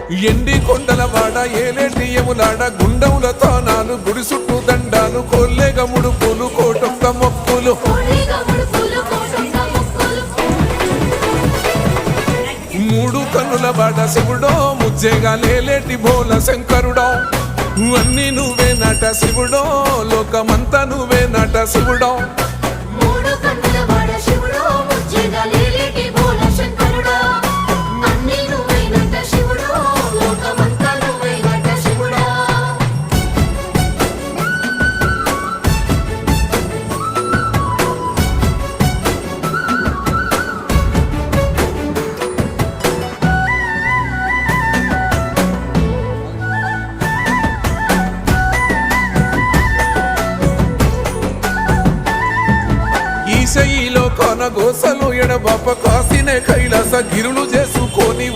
ఎండి కొండల వాడ ఏలేటి యములాడ గుండముల తానాలు గుడి చుట్టూ దండాలు కొల్లేగ ముడుపులు కోటొక్క మొక్కులు మూడు కన్నుల వాడ శివుడో ముజ్జేగా లేలేటి బోల శంకరుడో అన్నీ నువ్వే నట శివుడో లోకమంతా నువ్వే నట శివుడో ఈశయిలో కొన గోసలు ఎడబాప కాసినే కైలాస గిరులు చేసుకొని